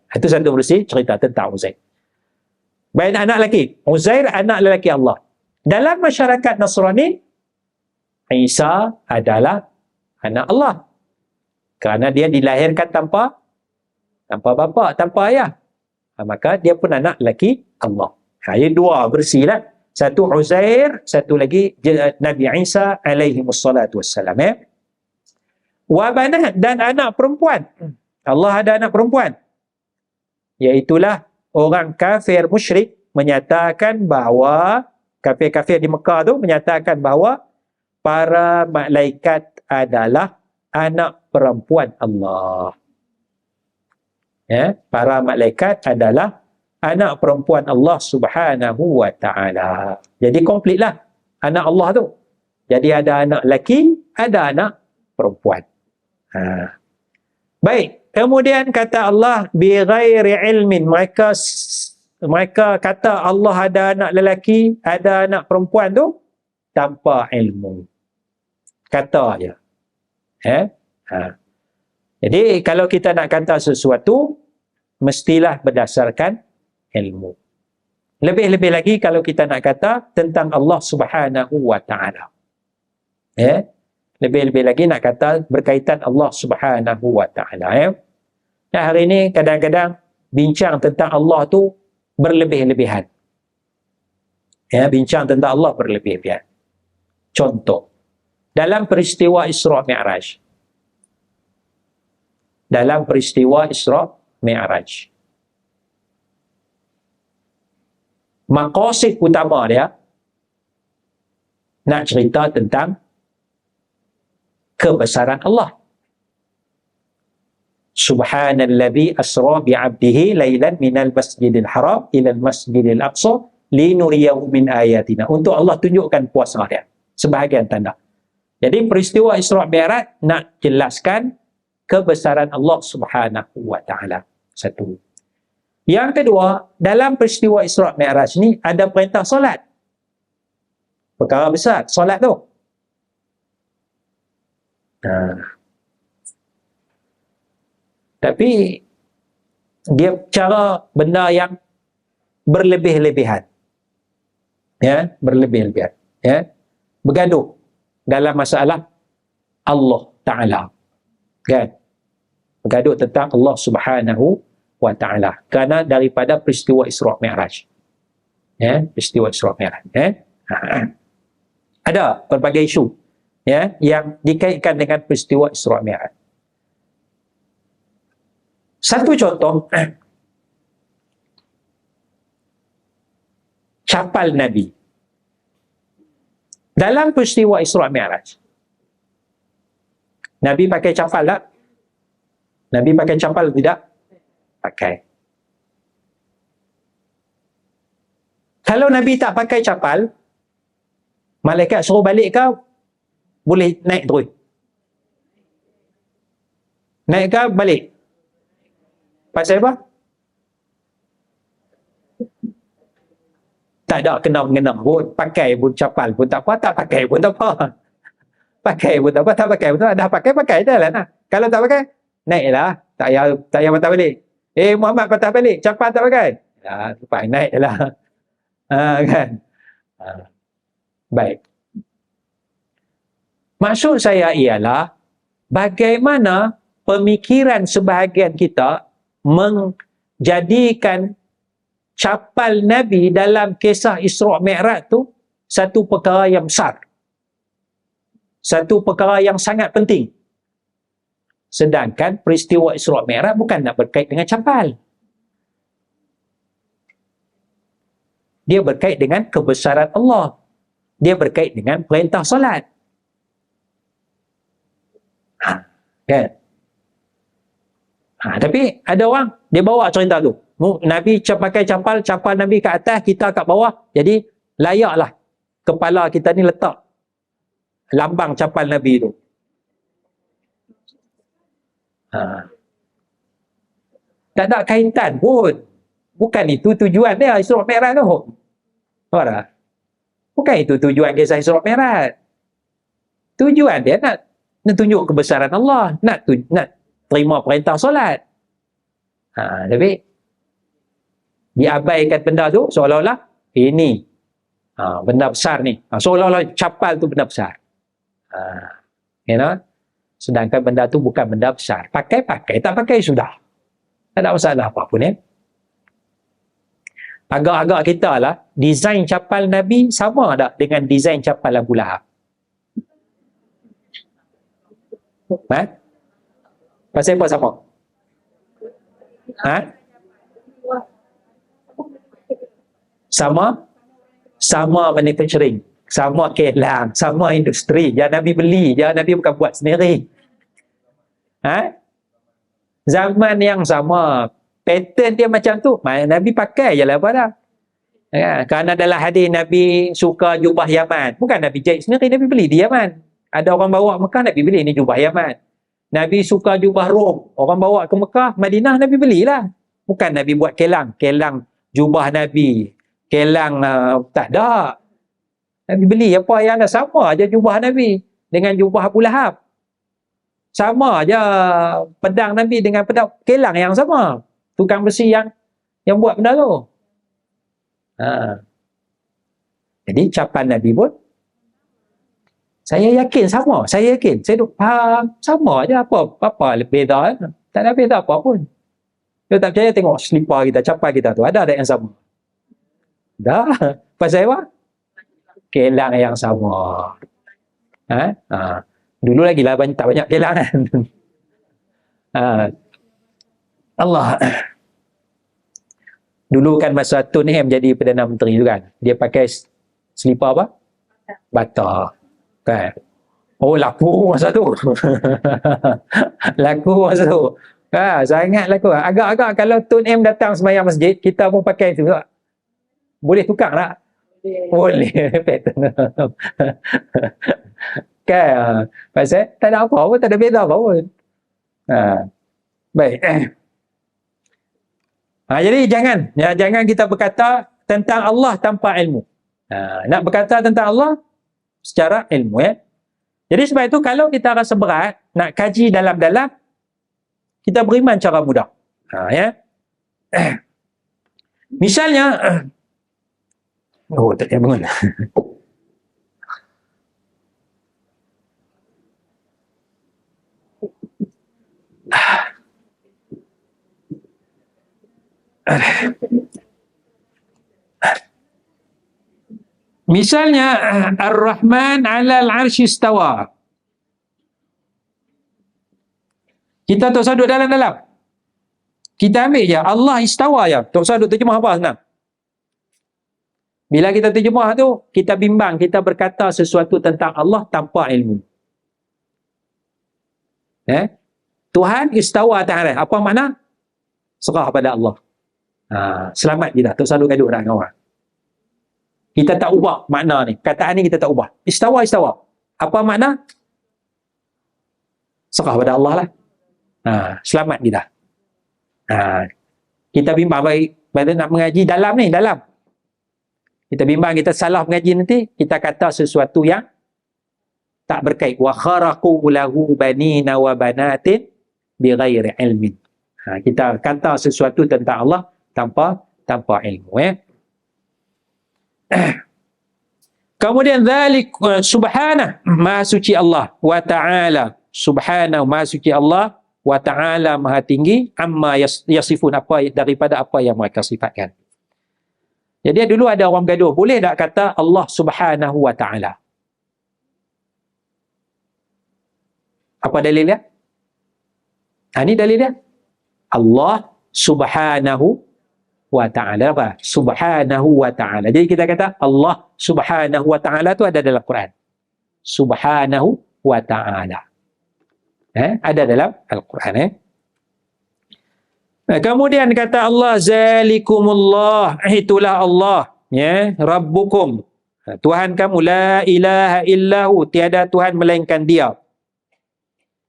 Itu satu versi cerita tentang Uzair. Baik, anak lelaki. Uzair anak lelaki Allah. Dalam masyarakat Nasrani, Isa adalah anak Allah. Kerana dia dilahirkan tanpa bapa, tanpa ayah. Maka dia pun anak lelaki Allah. Ini dua versi lah. Satu Uzair, satu lagi Nabi Isa alaihi wassalatu wassalam. Wa banat, dan anak perempuan. Allah ada anak perempuan. Iaitulah orang kafir musyrik menyatakan bahawa, kafir-kafir di Mekah tu menyatakan bahawa para malaikat adalah anak perempuan Allah. Para malaikat adalah anak perempuan Allah subhanahu wa ta'ala. Jadi komplitlah anak Allah tu. Jadi ada anak lelaki, ada anak perempuan. Baik, kemudian kata Allah bi ghairi ilmin, mereka kata Allah ada anak lelaki, ada anak perempuan tu tanpa ilmu. Kata je. Jadi kalau kita nak kata sesuatu, mestilah berdasarkan ilmu. Lebih-lebih lagi kalau kita nak kata tentang Allah subhanahu wa ta'ala. Lebih-lebih lagi nak kata berkaitan Allah subhanahu wa ta'ala. Nah, hari ini kadang-kadang bincang tentang Allah tu berlebih-lebihan. Bincang tentang Allah berlebih-lebihan. Contoh, dalam peristiwa Isra' Mi'raj. Dalam peristiwa Isra' Mi'raj. Maqasid utama dia nak cerita tentang kebesaran Allah. Subhanalladzi asra bi'abdihi lailan minal masjidil haram ilal masjidil aqsa linuriyahu min ayatina. Untuk Allah tunjukkan kuasa dia. Sebahagian tanda. Jadi peristiwa Isra' Mi'raj nak jelaskan kebesaran Allah subhanahu wa ta'ala. Satu. Yang kedua, dalam peristiwa Isra' Mi'raj ni ada perintah solat. Perkara besar, solat tu. Tapi dia cara benda yang berlebih-lebihan. Berlebih-lebihan. Bergaduh dalam masalah Allah Ta'ala. Kan? Bergaduh tentang Allah Subhanahu wa ta'ala kerana daripada peristiwa Isra' Mi'raj. Peristiwa Isra' Mi'raj. Ada pelbagai isu yang dikaitkan dengan peristiwa Isra' Mi'raj. Satu contoh, capal Nabi. Dalam peristiwa Isra' Mi'raj, Nabi pakai capal tak? Nabi pakai capal tidak? Pakai. Kalau Nabi tak pakai capal, malaikat suruh balik ke boleh naik terus? Naik ke balik? Pasal apa? Tak ada kena-mengena pun, pakai pun capal pun tak apa, tak pakai pun tak apa. Pakai pun tak apa, tak pakai pun tak apa. Dah pakai dah lah. Nah. Kalau tak pakai, naiklah. Tak payah patah balik. Muhammad patah balik. Capan tak pakai. Ya, lepas naik je lah. Kan? Baik. Maksud saya ialah bagaimana pemikiran sebahagian kita menjadikan capal Nabi dalam kisah Isra' Mi'raj tu satu perkara yang besar. Satu perkara yang sangat penting. Sedangkan peristiwa Isra' Mi'raj bukan nak berkait dengan capal. Dia berkait dengan kebesaran Allah. Dia berkait dengan perintah solat. Kan? Tapi ada orang, dia bawa cerita tu. Nabi pakai capal Nabi kat atas, kita kat bawah. Jadi, layaklah kepala kita ni letak lambang capal Nabi tu. Tak ada kaitan pun. Bukan itu tujuan dia Isra' Mi'raj tu. Tahu tak? Bukan itu tujuan kisah Isra' Mi'raj. Tujuan dia nak tunjuk kebesaran Allah, nak terima perintah solat. Tapi diabaikan benda tu seolah-olah ini benda besar ni. Seolah-olah capal tu benda besar. You know? Sedangkan benda tu bukan benda besar. Pakai, tak pakai sudah. Tak ada masalah apa pun. Agak-agak kita lah, desain capal Nabi sama tak dengan desain capal Abu Lahab? Pasal apa sama? Sama manufacturing, sama kelang, sama industri. Yang Nabi beli, yang Nabi bukan buat sendiri. Zaman yang sama, pattern dia macam tu. Nabi pakai je lah apa dah. Kerana dalam hadis Nabi suka jubah Yaman. Bukan Nabi jahit sendiri, Nabi beli di Yaman. Ada orang bawa Mekah, Nabi beli ni jubah Yaman. Nabi suka jubah Rom. Orang bawa ke Mekah, Madinah, Nabi belilah. Bukan Nabi buat kelang jubah Nabi. Kelang tak ada. Nabi beli apa yang ada, sama aja jubah Nabi dengan jubah Abu Lahab. Sama aja pedang Nabi dengan pedang kelang yang sama. Tukang besi yang buat benda tu. Jadi capal Nabi pun saya yakin sama. Saya duk faham sama aja, apa beza. Tak ada beza apa pun. Kalau tak percaya tengok selipar kita, capal kita tu ada yang sama. Dah. Pasal apa? Kelang yang sama. Dulu lagi lah tak banyak kelang kan. Allah. Dulu kan masa Tun M jadi Perdana Menteri tu kan, dia pakai selipar apa? Bata. Kan? Oh, laku masa tu. Laku masa tu. Sangat laku. Agak-agak kalau Tun M datang sembahyang masjid, kita pun pakai tu. Boleh tukar tak? Boleh. Kan? Pasal tak ada apa pun, tak ada beza apa pun. Baik. Jadi jangan kita berkata tentang Allah tanpa ilmu. Nak berkata tentang Allah secara ilmu, ya. Jadi sebab itu kalau kita rasa berat nak kaji dalam-dalam, kita beriman cara mudah. Ya. Misalnya tak payah bangun. Misalnya Ar-Rahman 'alal 'arsy istawa. Kita tak usah duduk dalam-dalam. Kita ambil je Allah istawa je. Tak usah duduk terjemah apa senang. Bila kita terjemah tu, kita bimbang, kita berkata sesuatu tentang Allah tanpa ilmu. Tuhan istawa atas arsh. Apa makna? Serah pada Allah. Selamat kita. Tak usah duduk gaduh dengan orang. Kita tak ubah makna ni. Kataan ni kita tak ubah. Istawa. Apa makna? Serah pada Allah lah. Selamat kita. Kita bimbang pada nak mengaji dalam. Kita bimbang kita salah mengaji nanti, kita kata sesuatu yang tak berkait. Wa kharaqu lahu banina wa banatin bighairi ilmin. Kita kata sesuatu tentang Allah tanpa ilmu. Kemudian dzalik subhanah, maha suci Allah, wa ta'ala, subhanahu, maha suci Allah, wa ta'ala, maha tinggi, amma yasifun, daripada apa yang mereka sifatkan. Jadi dulu ada orang gaduh, boleh tak kata Allah subhanahu wa ta'ala? Apa dalil dia? Ini dalil dia. Allah subhanahu wa ta'ala. Apa? Subhanahu wa ta'ala. Jadi kita kata Allah subhanahu wa ta'ala tu ada dalam Quran. Subhanahu wa ta'ala. Ada dalam Al-Quran. Kemudian kata Allah, zalikumullah, itulah Allah, Rabbukum, Tuhan kamu, la ilaha illahu, tiada Tuhan melainkan Dia.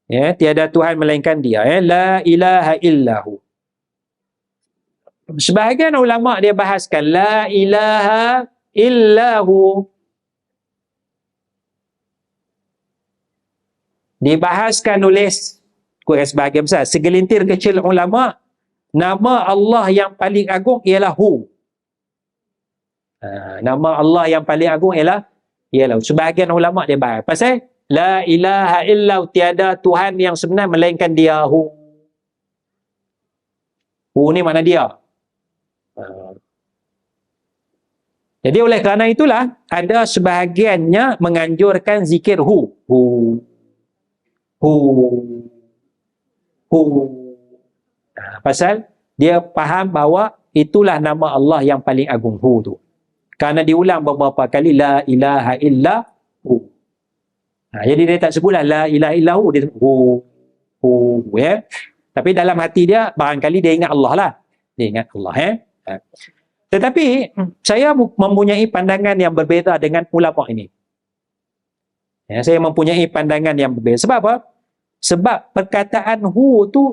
Tiada Tuhan melainkan Dia. La ilaha illahu. Sebahagian ulama dia bahaskan la ilaha illahu. Dibahaskan oleh sebahagian besar, segelintir kecil ulama, nama Allah yang paling agung ialah Hu. Nama Allah yang paling agung ialah sebahagian ulama dia bahas pasal la ilaha illahu, tiada Tuhan yang sebenar melainkan Dia, Hu. Hu ni mana Dia. Jadi oleh kerana itulah ada sebahagiannya menganjurkan zikir Hu. Pasal dia faham bahawa itulah nama Allah yang paling agung, Hu tu. Kerana diulang beberapa kali la ilaha illa Hu. Jadi dia tak sebutlah la ilaha illa Hu, dia sebut Hu. Tapi dalam hati dia barangkali dia ingat Allah lah. Dia ingat Allah. Tetapi saya mempunyai pandangan yang berbeza dengan ulama ini. Saya mempunyai pandangan yang berbeza. Sebab apa? Sebab perkataan Hu tu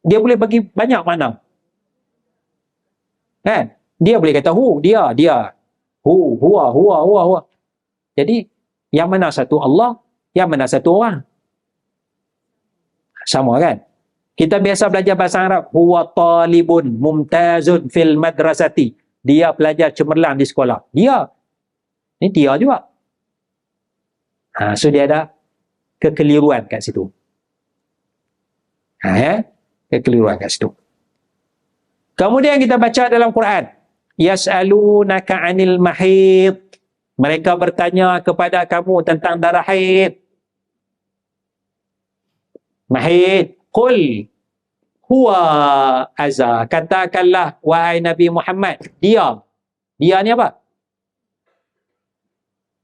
dia boleh bagi banyak makna. Dia boleh kata Hu, dia. Hu, huwa. Jadi yang mana satu Allah, yang mana satu orang. Sama kan? Kita biasa belajar bahasa Arab, huwa talibun mumtazun fil madrasati. Dia pelajar cemerlang di sekolah. Dia. Ini dia juga. So dia ada kekeliruan kat situ. Kekeliruan kat situ. Kemudian kita baca dalam Quran, yas'alunaka 'anil mahid. Mereka bertanya kepada kamu tentang darah haid. Mahid. Qul huwa azza. Katakanlah wahai Nabi Muhammad, dia ni apa?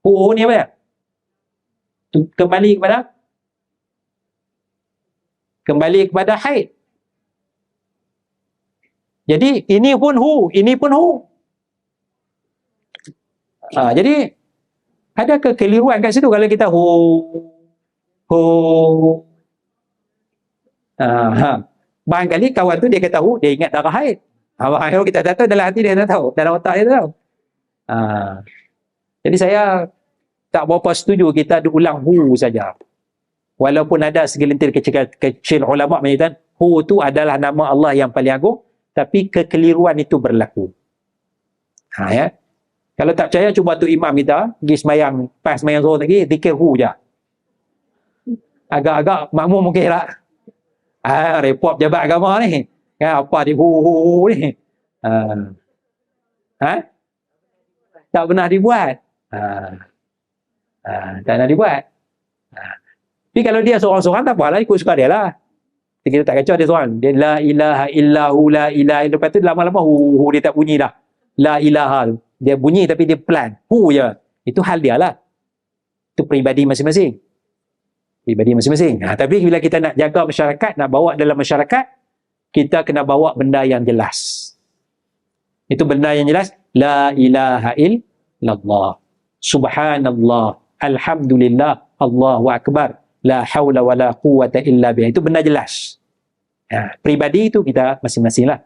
Hu ni apa? Kembali kepada haid. Jadi ini pun Hu, ini pun Hu. Jadi ada kekeliruan kat situ kalau kita Hu. Barangkali kawan tu dia kata Hu, dia ingat darah haid. Kalau kita tak tahu, dalam hati dia tak tahu, dalam otak dia tak tahu. Jadi saya tak berapa setuju kita diulang Hu saja. Walaupun ada segelintir kecil ulama menyatakan Hu tu adalah nama Allah yang paling agung, tapi kekeliruan itu berlaku. Kalau tak percaya, cuba tu imam kita pergi semayang, pas semayang zuhur lagi, zikir Hu je. Agak-agak makmum mungkin lah. Repot jabat agama ni. Apa dia Hu ni? Tak pernah dibuat. Tak pernah dibuat. Tapi kalau dia seorang-seorang tak apalah, ikut suka dia lah. Kita tak kacau dia seorang. Dia la ilaha illahu, la ilaha illahu. Lepas tu lama-lama Hu dia tak bunyi dah. La ilaha. Dia bunyi tapi dia pelan. Hu je. Itu hal dia lah. Itu peribadi masing-masing. Tapi bila kita nak jaga masyarakat, nak bawa dalam masyarakat, kita kena bawa benda yang jelas. Itu benda yang jelas. La ilaha illallah. Subhanallah. Alhamdulillah. Allahu Akbar. La hawla wa la quwwata illa billah. Itu benda jelas. Pribadi itu kita masing-masing lah.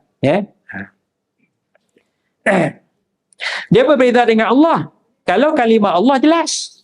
Dia berbeza dengan Allah. Kalau kalimah Allah jelas.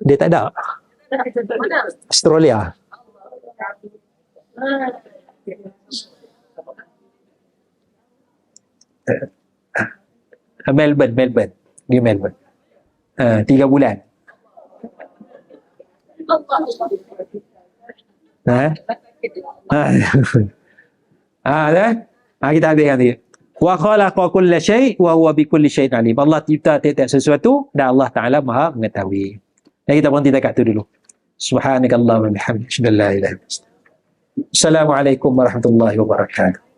Dia tak ada. Australia. Melbourne. Di Melbourne. 3 bulan. Ha? Kita habiskan tadi. Wa khalaqa kulla syai' wa huwa bi kulli syai'in alim. Allah cipta tiap-tiap sesuatu dan Allah Taala Maha mengetahui. Dan kita berhenti dekat tu dulu. Subhanakallahumma wa bihamdika, asyhadu an la ilaha illa anta. Assalamualaikum warahmatullahi wabarakatuh.